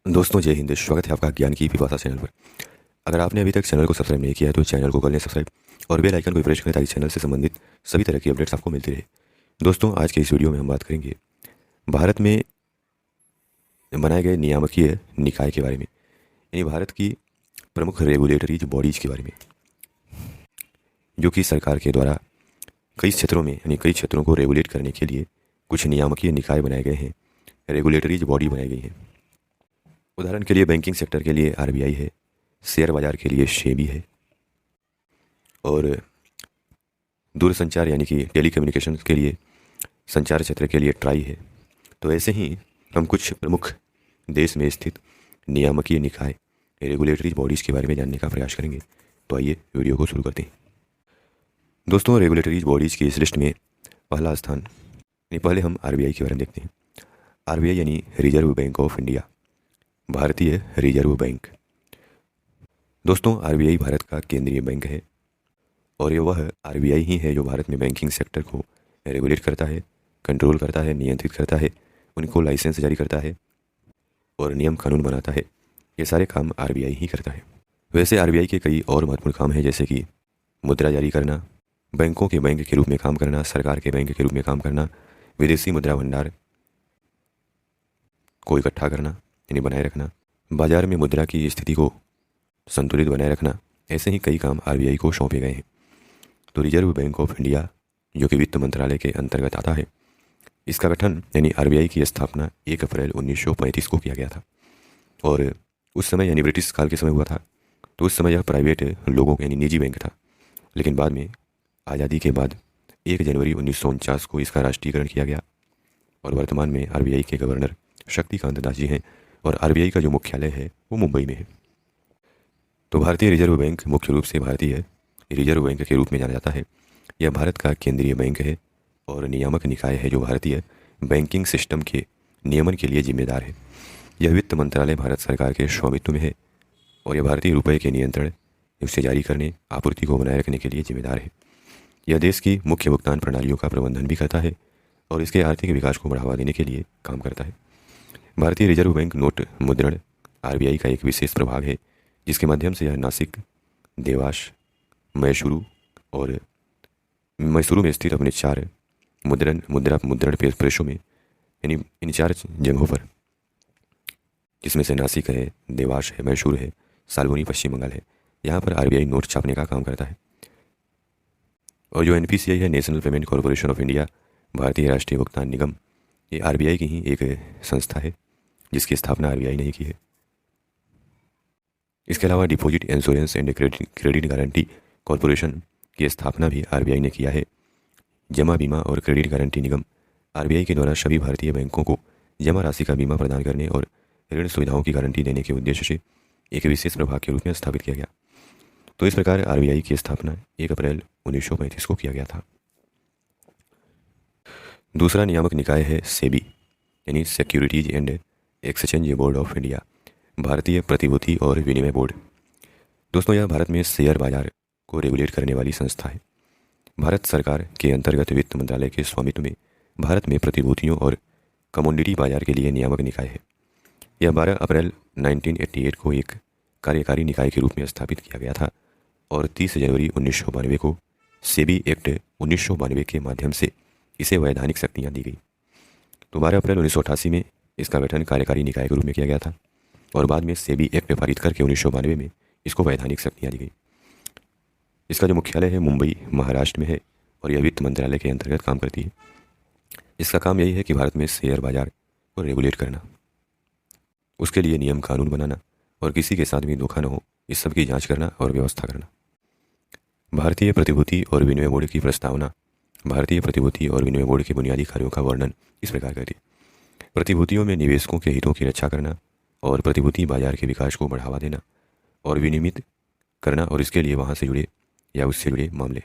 दोस्तों जय हिंद। स्वागत है आपका ज्ञान की पिपासा चैनल पर। अगर आपने अभी तक चैनल को सब्सक्राइब नहीं किया है तो चैनल को कर लें सब्सक्राइब और बेल आइकन को प्रेस करें ताकि चैनल से संबंधित सभी तरह की अपडेट्स आपको मिलती रहे। दोस्तों आज के इस वीडियो में हम बात करेंगे भारत में बनाए गए नियामकीय निकाय के बारे में, यानी भारत की प्रमुख रेगुलेटरी बॉडीज़ के बारे में, जो कि सरकार के द्वारा कई क्षेत्रों में यानी कई क्षेत्रों को रेगुलेट करने के लिए कुछ नियामकीय निकाय बनाए गए हैं, रेगुलेटरी बॉडी बनाई गई हैं। उदाहरण के लिए बैंकिंग सेक्टर के लिए आरबीआई है, शेयर बाजार के लिए सेबी है और दूरसंचार यानी कि टेलीकम्युनिकेशंस के लिए, संचार क्षेत्र के लिए ट्राई है। तो ऐसे ही हम कुछ प्रमुख देश में स्थित नियामकीय निकाय रेगुलेटरी बॉडीज़ के बारे में जानने का प्रयास करेंगे। तो आइए वीडियो को शुरू करते हैं। दोस्तों रेगुलेटरी बॉडीज़ की इस लिस्ट में पहला स्थान, यानी पहले हम आरबीआई के बारे में देखते हैं। आरबीआई यानी रिजर्व बैंक ऑफ इंडिया, भारतीय रिजर्व बैंक। दोस्तों आरबीआई भारत का केंद्रीय बैंक है और ये वह आरबीआई ही है जो भारत में बैंकिंग सेक्टर को रेगुलेट करता है, कंट्रोल करता है, नियंत्रित करता है, उनको लाइसेंस जारी करता है और नियम कानून बनाता है। ये सारे काम आरबीआई ही करता है। वैसे आरबीआई के कई और महत्वपूर्ण काम हैं, जैसे कि मुद्रा जारी करना, बैंकों के बैंक के रूप में काम करना, सरकार के बैंक के रूप में काम करना, विदेशी मुद्रा भंडार को इकट्ठा करना यानी बनाए रखना, बाजार में मुद्रा की स्थिति को संतुलित बनाए रखना। ऐसे ही कई काम आरबीआई को सौंपे गए हैं। तो रिजर्व बैंक ऑफ इंडिया जो कि वित्त मंत्रालय के अंतर्गत आता है, इसका गठन यानी आरबीआई की स्थापना 1 अप्रैल 1935 को किया गया था और उस समय यानी ब्रिटिश काल के समय हुआ था। तो उस समय यह प्राइवेट लोगों यानी निजी बैंक था, लेकिन बाद में आज़ादी के बाद 1 जनवरी 1949 को इसका राष्ट्रीयकरण किया गया और वर्तमान में आरबीआई के गवर्नर शक्तिकांत दास जी हैं और आरबीआई का जो मुख्यालय है वो मुंबई में है। तो भारतीय रिजर्व बैंक मुख्य रूप से भारतीय रिजर्व बैंक के रूप में जाना जाता है। यह भारत का केंद्रीय बैंक है और नियामक निकाय है जो भारतीय बैंकिंग सिस्टम के नियमन के लिए जिम्मेदार है। यह वित्त मंत्रालय भारत सरकार के स्वामित्व में है और यह भारतीय रुपये के नियंत्रण, उसे जारी करने, आपूर्ति को बनाए रखने के लिए जिम्मेदार है। यह देश की मुख्य भुगतान प्रणालियों का प्रबंधन भी करता है और इसके आर्थिक विकास को बढ़ावा देने के लिए काम करता है। भारतीय रिजर्व बैंक नोट मुद्रण आरबीआई का एक विशेष प्रभाग है, जिसके माध्यम से यह नासिक, देवास, मैसूरू में स्थित अपने 4 मुद्रण प्रेसों में, यानी इन 4 जगहों पर, जिसमें से नासिक है, देवास है, मैसूर है, सालबोनी पश्चिम बंगाल है, यहाँ पर आरबीआई नोट छापने का काम करता है। और जो एनपीसीआई है, national payment corporation of India, भारतीय राष्ट्रीय भुगतान निगम, ये आरबीआई की ही एक संस्था है जिसकी स्थापना आरबीआई ने ही की है। इसके अलावा deposit insurance and credit guarantee corporation की स्थापना भी आरबीआई ने किया है। जमा बीमा और क्रेडिट गारंटी निगम आरबीआई के द्वारा सभी भारतीय बैंकों को जमा राशि का बीमा प्रदान करने और ऋण सुविधाओं की गारंटी देने के उद्देश्य से एक विशेष प्रभाग के रूप में स्थापित किया गया। तो इस प्रकार आरबीआई की स्थापना 1 अप्रैल 1935 को किया गया था। दूसरा नियामक निकाय है सेबी, यानी securities and exchange board of India, भारतीय प्रतिभूति और विनिमय बोर्ड। दोस्तों यह भारत में शेयर बाजार को रेगुलेट करने वाली संस्था है। भारत सरकार के अंतर्गत वित्त मंत्रालय के स्वामित्व में भारत में प्रतिभूतियों और कमोडिटी बाजार के लिए नियामक निकाय है। यह 12 अप्रैल 1988 को एक कार्यकारी निकाय के रूप में स्थापित किया गया था और 30 जनवरी 1992 को सेबी एक्ट 1992 के माध्यम से इसे वैधानिक शक्तियाँ दी गई। तो 12 अप्रैल 1988 में इसका गठन कार्यकारी निकाय के रूप में किया गया था और बाद में सेबी एक्ट पारित करके 1992 में इसको वैधानिक शक्तियाँ दी गई। इसका जो मुख्यालय है मुंबई महाराष्ट्र में है और यह वित्त मंत्रालय के अंतर्गत काम करती है। इसका काम यही है कि भारत में शेयर बाजार को रेगुलेट करना, उसके लिए नियम कानून बनाना और किसी के साथ भी धोखा न हो, इस सब की जांच करना और व्यवस्था करना। भारतीय प्रतिभूति और विनिमय बोर्ड की प्रस्तावना भारतीय प्रतिभूति और विनिमय बोर्ड के बुनियादी कार्यों का वर्णन इस प्रकार करती है। प्रतिभूतियों में निवेशकों के हितों की रक्षा करना और प्रतिभूति बाजार के विकास को बढ़ावा देना और विनियमित करना और इसके लिए वहाँ से जुड़े या उससे जुड़े मामले।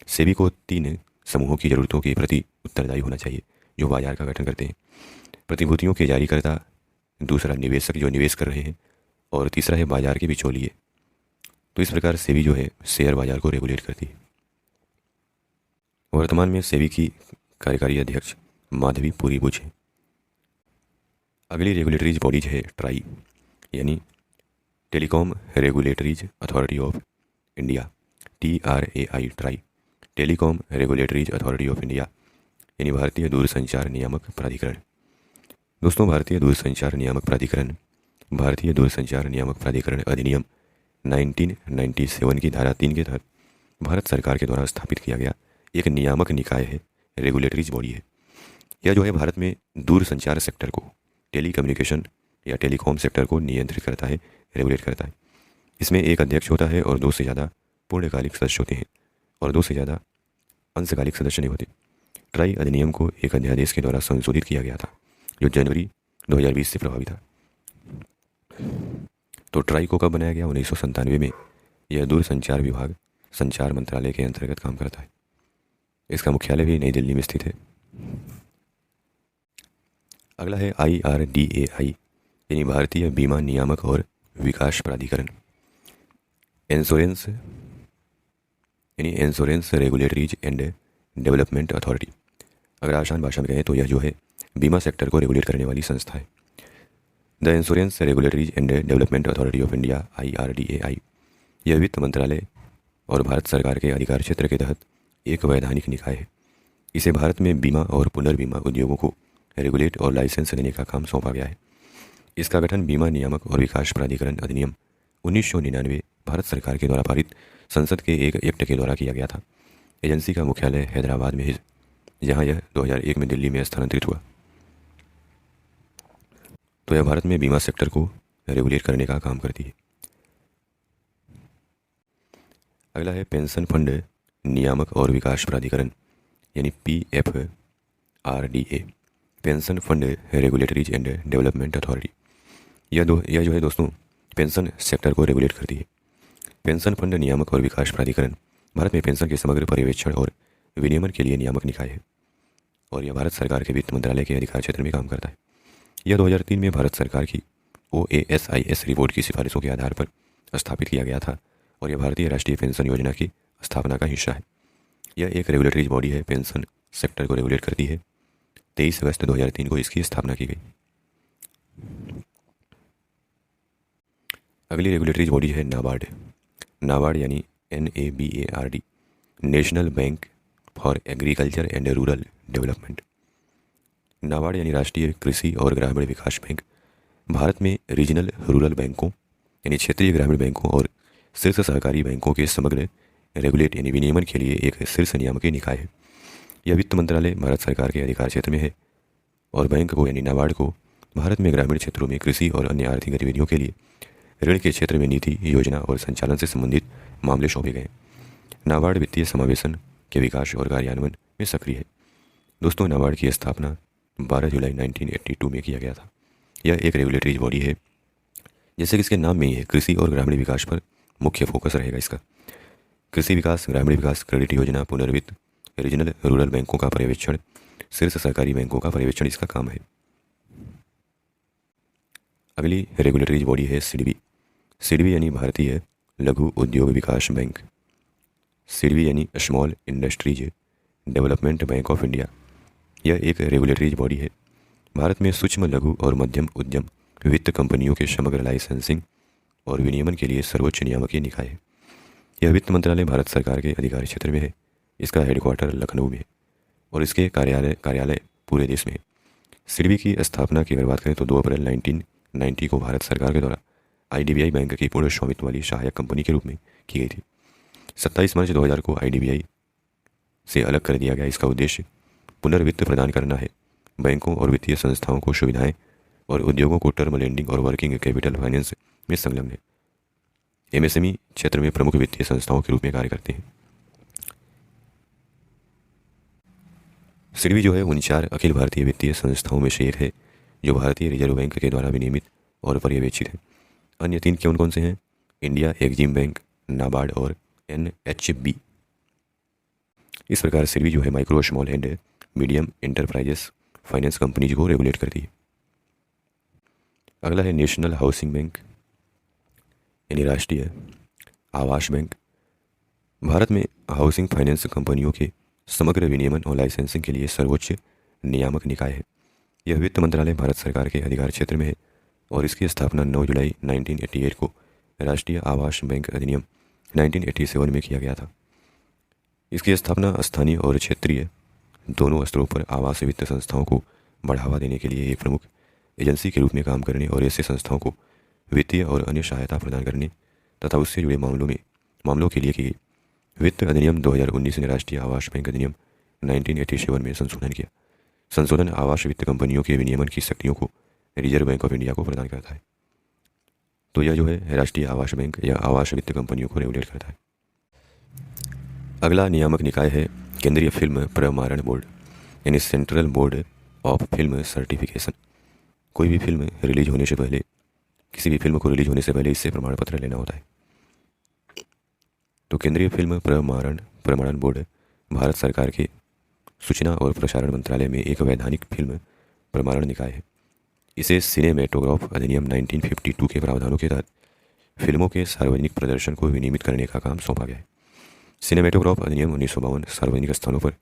सेबी को 3 समूहों की ज़रूरतों के प्रति उत्तरदायी होना चाहिए जो बाजार का गठन करते हैं। प्रतिभूतियों के जारीकर्ता, दूसरा निवेशक जो निवेश कर रहे हैं और तीसरा है बाजार के बिचौलिए। तो इस प्रकार सेबी जो है शेयर बाजार को रेगुलेट करती है। वर्तमान में सेबी की कार्यकारी अध्यक्ष माधवी पुरी बुच है। अगली रेगुलेटरी बॉडीज है ट्राई, यानी telecom regulatories authority of India, TRAI, try, telecom regulatories authority of India यानी भारतीय दूरसंचार नियामक प्राधिकरण। दोस्तों, भारतीय दूरसंचार नियामक प्राधिकरण अधिनियम 1997 की धारा 3 के तहत भारत सरकार के द्वारा स्थापित किया गया एक नियामक निकाय है, रेगुलेटरीज बॉडी है। यह जो है भारत में दूरसंचार सेक्टर को, टेलीकम्युनिकेशन या टेलीकॉम सेक्टर को नियंत्रित करता है, रेगुलेट करता है। इसमें एक अध्यक्ष होता है और 2 से ज़्यादा पूर्णकालिक सदस्य होते हैं और 2 से ज़्यादा अंशकालिक सदस्य नहीं होते। ट्राई अधिनियम को एक अध्यादेश के द्वारा संशोधित किया गया था जो जनवरी 2020 से प्रभावी था। तो ट्राई को कब बनाया गया? 1997 में। यह दूरसंचार विभाग संचार मंत्रालय के अंतर्गत काम करता है। इसका मुख्यालय भी नई दिल्ली में स्थित है। अगला है IRDAI यानी भारतीय बीमा नियामक और विकास प्राधिकरण। Insurance regulatories and development authority. अगर आसान भाषा में कहें तो यह जो है बीमा सेक्टर को रेगुलेट करने वाली संस्था है। The insurance regulatories and development authority of India, IRDAI, यह वित्त मंत्रालय और भारत सरकार के अधिकार क्षेत्र के तहत एक वैधानिक निकाय है। इसे भारत में बीमा और पुनर्बीमा उद्योगों को रेगुलेट और लाइसेंस देने का काम सौंपा गया है। इसका गठन बीमा नियामक और विकास प्राधिकरण अधिनियम 1999 भारत सरकार के द्वारा पारित संसद के एक एक्ट के द्वारा किया गया था। एजेंसी का मुख्यालय हैदराबाद में है, जहां यह 2001 में दिल्ली में स्थानांतरित हुआ। तो यह भारत में बीमा सेक्टर को रेगुलेट करने का काम करती है। अगला है पेंशन फंड नियामक और विकास प्राधिकरण यानी PFRDA, pension fund regulatories and development authority. यह जो है दोस्तों पेंशन सेक्टर को रेगुलेट करती है। पेंशन फंड नियामक और विकास प्राधिकरण भारत में पेंशन के समग्र पर्यवेक्षण और विनियमन के लिए नियामक निकाय है और यह भारत सरकार के वित्त मंत्रालय के अधिकार क्षेत्र में काम करता है। यह 2003 में भारत सरकार की OASIS रिपोर्ट की सिफारिशों के आधार पर स्थापित किया गया था और यह भारतीय राष्ट्रीय पेंशन योजना की स्थापना का हिस्सा है। यह एक रेगुलेटरी बॉडी है, पेंशन सेक्टर को रेगुलेट करती है। 23 अगस्त 2003 को इसकी स्थापना की गई। अगली रेगुलेटरी बॉडी है नाबार्ड। नाबार्ड यानी NABARD, national bank for agriculture and rural development. NABARD यानी राष्ट्रीय कृषि और ग्रामीण विकास बैंक भारत में रीजनल रूरल बैंकों यानी क्षेत्रीय ग्रामीण बैंकों और शीर्ष सहकारी बैंकों के समग्र रेगुलेट यानी विनियमन के लिए एक शीर्ष नियामकीय निकाय है। यह वित्त मंत्रालय भारत सरकार के अधिकार क्षेत्र में है और बैंक को यानी नाबार्ड को भारत में ग्रामीण क्षेत्रों में कृषि और अन्य आर्थिक गतिविधियों के लिए ऋण के क्षेत्र में नीति, योजना और संचालन से संबंधित मामले सौंपे गए। नाबार्ड वित्तीय समावेशन के विकास और कार्यान्वयन में सक्रिय है। दोस्तों, नाबार्ड की स्थापना 12 जुलाई 1982 में किया गया था। यह एक रेगुलेटरी बॉडी है, जैसे कि इसके नाम में ही है, कृषि और ग्रामीण विकास पर मुख्य फोकस रहेगा इसका। कृषि विकास, ग्रामीण विकास, क्रेडिट योजना, पुनर्वित्त, रीजनल रूरल बैंकों का पर्यवेक्षण, शीर्ष सरकारी बैंकों का पर्यवेक्षण इसका काम है। अगली रेगुलेटरी बॉडी है सिडबी। सिडबी यानी भारतीय लघु उद्योग विकास बैंक। सिडबी यानी small industries development bank of India. यह एक रेगुलेटरी बॉडी है। भारत में सूक्ष्म, लघु और मध्यम उद्यम वित्त कंपनियों के समग्र लाइसेंसिंग और विनियमन के लिए सर्वोच्च नियामकीय निकाय है। यह वित्त मंत्रालय भारत सरकार के अधिकार क्षेत्र में है। इसका हेडक्वार्टर लखनऊ में है और इसके कार्यालय पूरे देश में है। सिडबी की स्थापना की अगर बात करें तो 2 अप्रैल 1990 को भारत सरकार के द्वारा IDBI बैंक की पूर्ण स्वामित्व वाली सहायक कंपनी के रूप में की गई थी। 27 मार्च 2000 को IDBI से अलग कर दिया गया। इसका उद्देश्य पुनर्वित्त प्रदान करना है। बैंकों और वित्तीय संस्थाओं को सुविधाएं और उद्योगों को टर्म लेंडिंग और वर्किंग कैपिटल फाइनेंस में संलग्न है। MSME क्षेत्र में प्रमुख वित्तीय संस्थाओं के रूप में कार्य करते हैं। सिडबी जो है 49 अखिल भारतीय वित्तीय संस्थाओं में से एक है जो भारतीय रिजर्व बैंक के द्वारा विनियमित और पर्यवेक्षित है। अन्य 3 कौन कौन से हैं? इंडिया एक्जिम बैंक, नाबार्ड और NHB। इस प्रकार सिडबी जो है micro, small and medium enterprises finance companies को रेगुलेट करती है। अगला है नेशनल हाउसिंग बैंक यानी राष्ट्रीय आवास बैंक। भारत में हाउसिंग फाइनेंस कंपनियों के समग्र विनियमन और लाइसेंसिंग के लिए सर्वोच्च नियामक निकाय है। यह वित्त मंत्रालय भारत सरकार के अधिकार क्षेत्र में है और इसकी स्थापना 9 जुलाई 1988 को राष्ट्रीय आवास बैंक अधिनियम 1987 में किया गया था। इसकी स्थापना स्थानीय और क्षेत्रीय दोनों स्तरों पर आवास वित्त संस्थाओं को बढ़ावा देने के लिए एक प्रमुख एजेंसी के रूप में काम करने और ऐसे संस्थाओं को वित्तीय और अन्य सहायता प्रदान करने तथा उससे जुड़े मामलों के लिए की गई। वित्त अधिनियम 2019 ने राष्ट्रीय आवास बैंक अधिनियम 1987 में संशोधन किया। संशोधन आवास वित्त कंपनियों के विनियमन की शक्तियों को रिजर्व बैंक ऑफ इंडिया को प्रदान करता है। तो यह जो है राष्ट्रीय आवास बैंक या आवास वित्त कंपनियों को रेगुलेट करता है। अगला नियामक निकाय है केंद्रीय फिल्म प्रमाणन बोर्ड यानी central board of film certification. कोई भी फिल्म रिलीज होने से पहले, किसी भी फिल्म को रिलीज होने से पहले इससे प्रमाण पत्र लेना होता है। तो केंद्रीय फिल्म प्रमाणन बोर्ड भारत सरकार के सूचना और प्रसारण मंत्रालय में एक वैधानिक फिल्म प्रमाणन निकाय है। इसे सिनेमेटोग्राफ अधिनियम 1952 के प्रावधानों के तहत फिल्मों के सार्वजनिक प्रदर्शन को विनियमित करने का काम सौंपा गया है। सिनेमेटोग्राफ अधिनियम 1952 सार्वजनिक स्थलों पर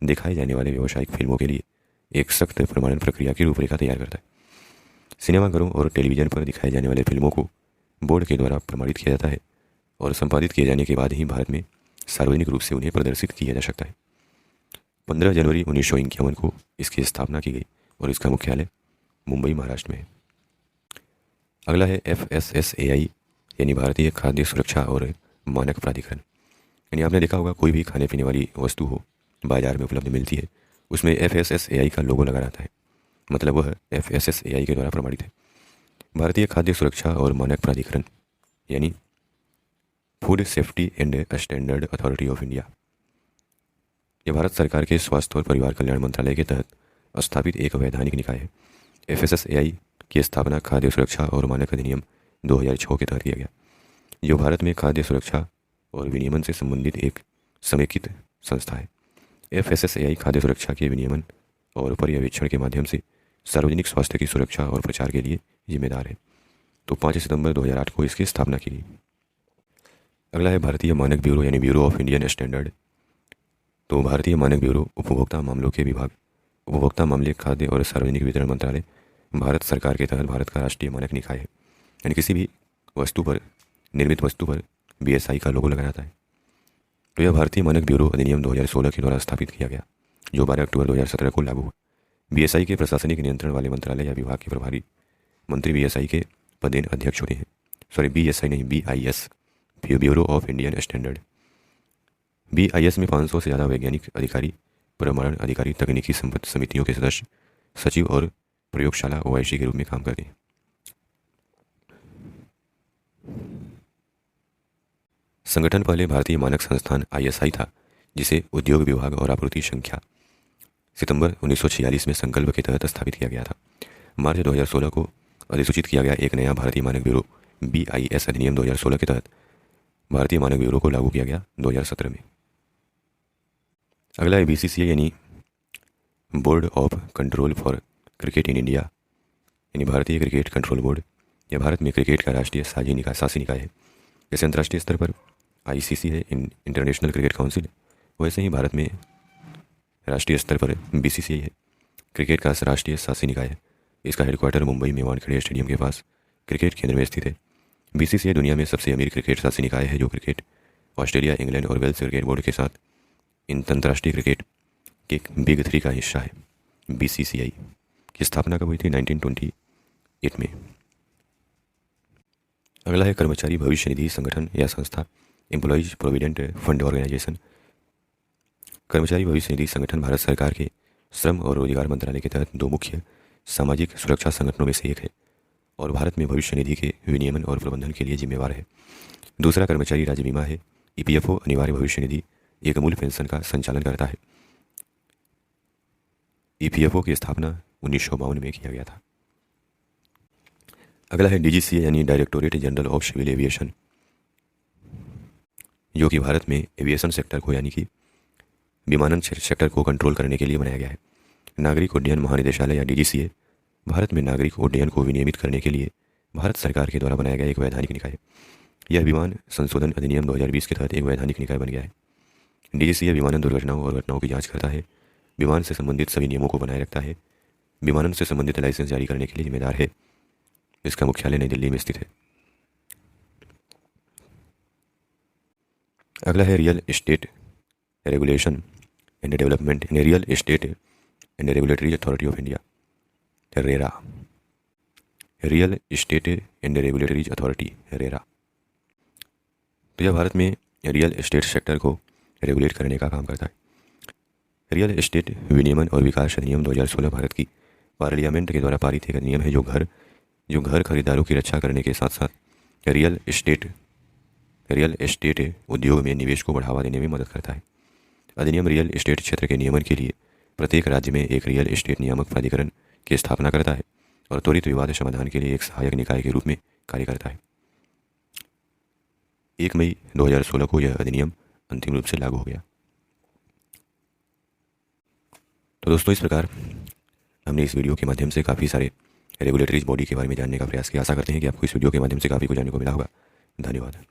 दिखाई जाने वाले व्यावसायिक फिल्मों के लिए एक सख्त प्रमाणन प्रक्रिया की रूपरेखा तैयार करता है। सिनेमाघरों और टेलीविज़न पर दिखाई जाने वाले फिल्मों को बोर्ड के द्वारा प्रमाणित किया जाता है और संपादित किए जाने के बाद ही भारत में सार्वजनिक रूप से उन्हें प्रदर्शित किया जा सकता है। 15 जनवरी 1951 को इसकी स्थापना की गई और इसका मुख्यालय मुंबई, महाराष्ट्र में है। अगला है FSSAI यानी भारतीय खाद्य सुरक्षा और मानक प्राधिकरण। यानी आपने देखा होगा कोई भी खाने पीने वाली वस्तु हो बाजार में उपलब्ध मिलती है, उसमें FSSAI का लोगो लगा रहता है, मतलब वह FSSAI के द्वारा प्रमाणित है। भारतीय खाद्य सुरक्षा और मानक प्राधिकरण यानी food safety and standard authority of India, यह भारत सरकार के स्वास्थ्य और परिवार कल्याण मंत्रालय के तहत स्थापित एक वैधानिक निकाय है। FSSAI की स्थापना खाद्य सुरक्षा और मानक अधिनियम 2006 के तहत किया गया, जो भारत में खाद्य सुरक्षा और विनियमन से संबंधित एक समेकित संस्था है। FSSAI खाद्य सुरक्षा के विनियमन और पर्यवेक्षण के माध्यम से सार्वजनिक स्वास्थ्य की सुरक्षा और प्रचार के लिए जिम्मेदार है। तो 5 सितंबर 2008 को इसकी स्थापना की गई। अगला है भारतीय मानक ब्यूरो यानी ब्यूरो ऑफ इंडियन स्टैंडर्ड। तो भारतीय मानक ब्यूरो उपभोक्ता मामलों के विभाग, उपभोक्ता मामले, खाद्य और सार्वजनिक वितरण मंत्रालय, भारत सरकार के तहत भारत का राष्ट्रीय मानक निकाय है। यानी किसी भी वस्तु पर, निर्मित वस्तु पर BSI का लोगो लगा जाता है। तो यह भारतीय मानक ब्यूरो अधिनियम 2016 के द्वारा स्थापित किया गया, जो 12 अक्टूबर 2017 को लागू हुआ। BSI के प्रशासनिक नियंत्रण वाले मंत्रालय या विभाग के प्रभारी मंत्री BSI के पदेन अध्यक्ष होते हैं। BSI नहीं, BIS, bureau of Indian standard. BIS में 500 से ज़्यादा वैज्ञानिक अधिकारी, प्रमाणन अधिकारी, तकनीकी समितियों के सदस्य, सचिव और प्रयोगशाला OIC के रूप में काम करते हैं। संगठन पहले भारतीय मानक संस्थान ISI था, जिसे उद्योग विभाग और आपूर्ति संख्या सितंबर 1946 में संकल्प के तहत स्थापित किया गया था। मार्च 2016 को अधिसूचित किया गया एक नया भारतीय मानक ब्यूरो BIS अधिनियम 2016 के तहत भारतीय मानक ब्यूरो को लागू किया गया 2017 में। अगला है BCCI यानी board of control for cricket in India, यानी भारतीय क्रिकेट कंट्रोल बोर्ड। यह भारत में क्रिकेट का राष्ट्रीय शासी निकाय है। जैसे अंतर्राष्ट्रीय स्तर पर ICC है, इंटरनेशनल क्रिकेट काउंसिल, वैसे ही भारत में राष्ट्रीय स्तर पर BCCI है, क्रिकेट का राष्ट्रीय शासी निकाय है। इसका हेडक्वार्टर मुंबई में वानखेड़े स्टेडियम के पास क्रिकेट केंद्र में स्थित है। BCCI दुनिया में सबसे अमीर क्रिकेट शासी निकाय है, जो क्रिकेट, ऑस्ट्रेलिया, इंग्लैंड और वेल्स क्रिकेट बोर्ड के साथ अंतर्राष्ट्रीय क्रिकेट के बिग 3 का हिस्सा है। BCCI की स्थापना कब हुई थी? 1928 में। अगला है कर्मचारी भविष्य निधि संगठन या संस्था, एम्प्लॉयज प्रोविडेंट फंड ऑर्गेनाइजेशन। कर्मचारी भविष्य निधि संगठन भारत सरकार के श्रम और रोजगार मंत्रालय के तहत 2 मुख्य सामाजिक सुरक्षा संगठनों में से एक है और भारत में भविष्य निधि के विनियमन और प्रबंधन के लिए जिम्मेवार है। दूसरा कर्मचारी राज्य बीमा है। EPFO अनिवार्य भविष्य निधि एक अमूल्य पेंशन का संचालन करता है। EPFO की स्थापना 1952 में किया गया था। अगला है DGCA यानी directorate general of civil aviation, जो कि भारत में एविएशन सेक्टर को यानी कि विमानन सेक्टर को कंट्रोल करने के लिए बनाया गया है। नागरिक उड्डयन महानिदेशालय या DGCA भारत में नागरिक उड्डयन को विनियमित करने के लिए भारत सरकार के द्वारा बनाया गया एक वैधानिक निकाय है। यह विमान संशोधन अधिनियम 2020 के तहत एक वैधानिक निकाय बन गया है। DGCA विमानन दुर्घटनाओं और घटनाओं की जांच करता है, विमान से संबंधित सभी नियमों को बनाए रखता है, विमानन से संबंधित लाइसेंस जारी करने के लिए जिम्मेदार है इसका मुख्यालय नई दिल्ली में स्थित है। अगला है real estate regulation and development in real estate and regulatory authority of India, RERA. Real estate and regulatory authority, RERA. तो यह भारत में रियल एस्टेट सेक्टर को रेगुलेट करने का काम करता है। रियल एस्टेट विनियमन और विकास अधिनियम 2016 भारत की पार्लियामेंट के द्वारा पारित एक अधिनियम है जो घर खरीदारों की रक्षा करने के साथ साथ रियल एस्टेट उद्योग में निवेश को बढ़ावा देने में मदद करता है। अधिनियम रियल एस्टेट क्षेत्र के नियमन के लिए प्रत्येक राज्य में एक रियल एस्टेट नियामक प्राधिकरण की स्थापना करता है और त्वरित विवाद समाधान के लिए एक सहायक निकाय के रूप में कार्य करता है। 1 मई 2016 को यह अधिनियम अंतिम रूप से लागू हो गया। तो दोस्तों, इस प्रकार हमने इस वीडियो के माध्यम से काफ़ी सारे रेगुलेटरी बॉडी के बारे में जानने का प्रयास किया। आशा करते हैं कि आपको इस वीडियो के माध्यम से काफ़ी कुछ जानने को मिला होगा। धन्यवाद।